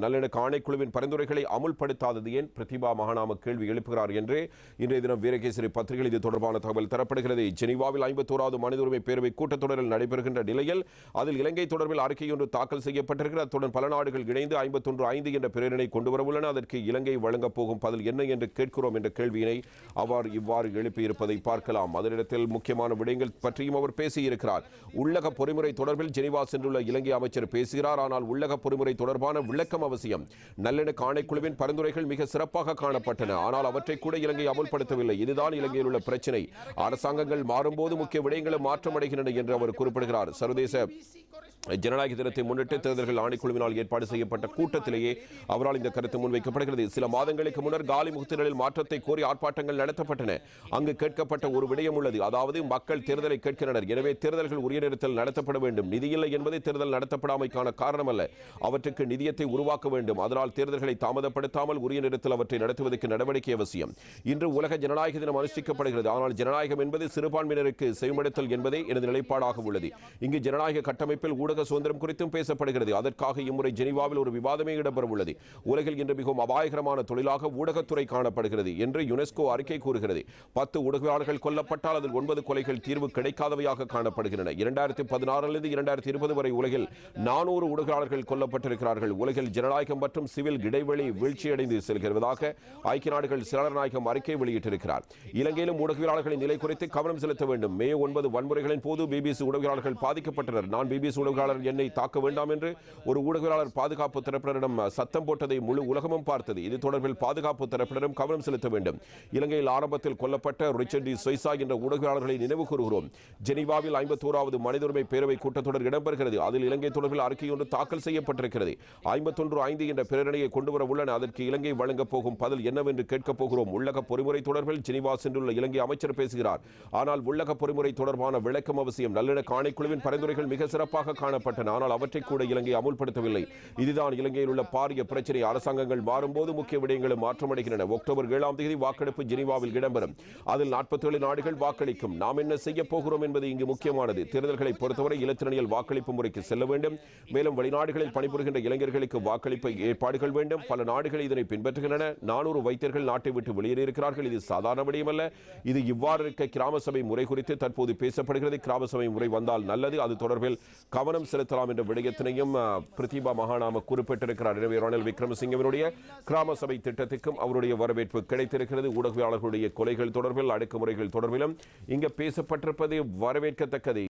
நல்லிணக்க ஆணைக்குழுவின் பரிந்துரைகளை அமுல்படுத்தாதது ஏன்? பிரதிபா மகாநாம கேள்வி எழுப்புகிறார் என்று இன்றைய தினம் வீரகேசரி பத்திரிகையில் இது தொடர்பான தகவல் தரப்படுகிறது. ஜெனீவாவில் 51வது மனித உரிமை பேரவை கூட்டத்தொடரில் நடைபெறுகின்ற நிலையில் அதில் இலங்கை தொடர்பில் அறிக்கை ஒன்று தாக்கல் செய்யப்பட்டிருக்கிறது. அத்துடன் பல நாடுகள் இணைந்து 51.5 என்ற பிரேரணை கொண்டு வரவுள்ளன. அதற்கு இலங்கை வழங்கப் போகும் பதில் என்ன என்று கேட்கிறோம் என்ற கேள்வியினை அவர் இவ்வாறு எழுப்பியிருப்பதை பார்க்கலாம். அதனிடத்தில் முக்கியமான விடயங்கள் பற்றியும் அவர் பேசியிருக்கிறார். உள்ளக பொறிமுறை தொடர்பில் ஜெனீவா சென்றுள்ள இலங்கை அமைச்சர் பேசுகிறார். ஆனால் உள்ளக பொறிமுறை தொடர்பான விளக்கம் அவசியம். நல்லிணக்க ஆணைக்குழுவின் பரிந்துரைகள் மிக சிறப்பாக காணப்பட்டன. ஆனால் அவற்றை கூட இலங்கை அமுல்படுத்தவில்லை. இதுதான் இலங்கையில் உள்ள பிரச்சனை. அரசாங்கங்கள் மாறும்போது முக்கிய விடயங்களும் மாற்றமடைகின்றன என்று அவர் குறிப்பிடுகிறார். சர்வதேச ஜனநாயக தினத்தை முன்னிட்டு தேர்தல்கள் ஆணைக்குழுவினால் ஏற்பாடு செய்யப்பட்ட கூட்டத்திலேயே அவரால் இந்த கருத்து முன்வைக்கப்படுகிறது. சில மாதங்களுக்கு முன்னர் காலி முகத்திடலில் மாற்றத்தை கோரி ஆர்ப்பாட்டங்கள் நடத்தப்பட்டன. அங்கு கேட்கப்பட்ட ஒரு விடயம் உள்ளது. அதாவது மக்கள் தேர்தலை கேட்கின்றனர், எனவே தேர்தல்கள் உரிய நேரத்தில் நடத்தப்பட வேண்டும். நிதி இல்லை என்பதை தேர்தல் நடத்தப்படாமைக்கான காரணம் அல்ல. அவற்றுக்கு நிதியத்தை உருவாக்க வேண்டும். அதனால் தேர்தல்களை தாமதப்படுத்தாமல் உரிய நேரத்தில் அவற்றை நடத்துவதற்கு நடவடிக்கை அவசியம். இன்று உலக ஜனநாயக தினம் அனுஷ்டிக்கப்படுகிறது. ஆனால் ஜனநாயகம் என்பது சிறுபான்மையினருக்கு செவிமடுத்தல் என்பதே எனது நிலைப்பாடாக உள்ளது. இங்கு ஜனநாயக கட்டமைப்பில் ஊடக சுதந்திரம் குறித்தும் பேசப்படுகிறது. அதற்காக இம்முறை ஜெனீவாவில் ஒரு விவாதமே இடம்பெற உள்ளது. உலகில் இன்று மிகவும் அபாயகரமான தொழிலாக ஊடகத்துறை காணப்படுகிறது என்று யுனெஸ்கோ அறிக்கை கூறுகிறது. 10 ஊடகவியலாளர்கள் கொல்லப்பட்டால் அதில் 9 கொலைகள் தீர்வு கிடைக்காதவையாக காணப்படுகின்றன. 2016 2020 வரை உலகில் 400 ஊடகவியலாளர்கள் கொல்லப்பட்டிருக்கிறார்கள். உலகில் ஜனநாயகம் மற்றும் சிவில் இடைவெளி வீழ்ச்சியடைந்து செல்கிறதாக ஐக்கிய நாடுகள் செயலாளர் நாயகம் அறிக்கை வெளியிட்டிருக்கிறார். இலங்கையிலும் ஊடகவியலாளர்களின் நிலை குறித்து கவனம் செலுத்த வேண்டும். மே 9 வன்முறைகளின் போது பிபிசி ஊடகவியலாளர்கள் பாதிக்கப்பட்டனர். நான் பிபிசி ஊடகவியலாளர் என்னை தாக்க வேண்டாம் என்று ஒரு ஊடகவியலாளர் பாதுகாப்பு தரப்பினரிடம் சத்தம் போட்டதை முழு உலகமும் பார்த்தது. இது தொடர்பில் பாதுகாப்பு தரப்பினரும் கவனம் செலுத்த வேண்டும். இலங்கையில் ஆரம்பத்தில் கொல்லப்பட்ட ரிச்சர்ட் டி சொய்சா என்ற ஊடகவியலாளர்களை நினைவு கூறுகிறோம். ஜெனீவாவில் 51வது மனித உரிமை பேரவை கூட்டத்தொடர் இடம்பெறுகிறது. அதில் இலங்கை தொடர்பில் அறிக்கை ஒன்று தாக்கல் செய்யப்பட்டிருக்கிறது. 51.5 என்ற பிரேரணையை கொண்டு வர உள்ளன. அதற்கு இலங்கை வழங்கப் போகும் பதில் என்னவென்று கேட்கப் போகிறோம். உள்ளக பொறிமுறை தொடர்பில் ஜெனீவா சென்றுள்ள இலங்கை அமைச்சர் பேசுகிறார். ஆனால் உள்ளக பொறிமுறை தொடர்பான விளக்கம் அவசியம். நல்லிணக்க ஆணைக்குழுவின் பரிந்துரைகள் மிக சிறப்பாக காணப்பட்டன. ஆனால் அவற்றை கூட இலங்கை அமுல்படுத்தவில்லை. இதுதான் இலங்கையில் உள்ள பாரிய பிரச்சனை. அரசாங்கங்கள் மாறும்போது முக்கிய விடயங்களும் மாற்றமடைகின்றன. அக்டோபர் 7ஆம் தேதி வாக்கெடுப்பு ஜெனீவாவில் இடம்பெறும். அதில் 47 நாடுகள் வாக்களிக்கும். நாம் என்ன செய்ய போகிறோம் என்பது இங்கு முக்கியமானது. தேர்தல்களை பொறுத்தவரை இலத்திரனியல் வாக்களிப்பு முறைக்கு செல்ல வேண்டும். மேலும் வெளிநாடுகளில் பணிபுரிகின்ற இளைஞர்களுக்கு வாக்களிப்பை ஏற்பாடுகள் வேண்டும். பல நாடுகள் இதனை பின்பற்றுகின்றன. 400 வைத்தியர்கள் நாட்டை விட்டு வெளியேறியிருக்கிறார்கள். இது சாதாரண விடயமல்ல. இது இவ்வாறு இருக்க கிராம சபை முறை குறித்து தற்போது பேசப்படுகிறது. கிராம சபை முறை வந்தால் நல்லது. அது தொடர்பில் கவனம் செலுத்தலாம் என்ற விடயத்தினையும் பிரதிபா மகாநாம குறிப்பிட்டிருக்கிறார். எனவே ரணில் விக்ரமசிங்கவினுடைய கிராம சபை திட்டத்திற்கும் அவருடைய வரவேற்பு கிடைத்திருக்கிறது. ஊடகவியலாளர்களுடைய கொலைகள் தொடர்பில், அடக்குமுறைகள் தொடர்பிலும் இங்கு பேசப்பட்டிருப்பது வரவேற்கத்தக்கது.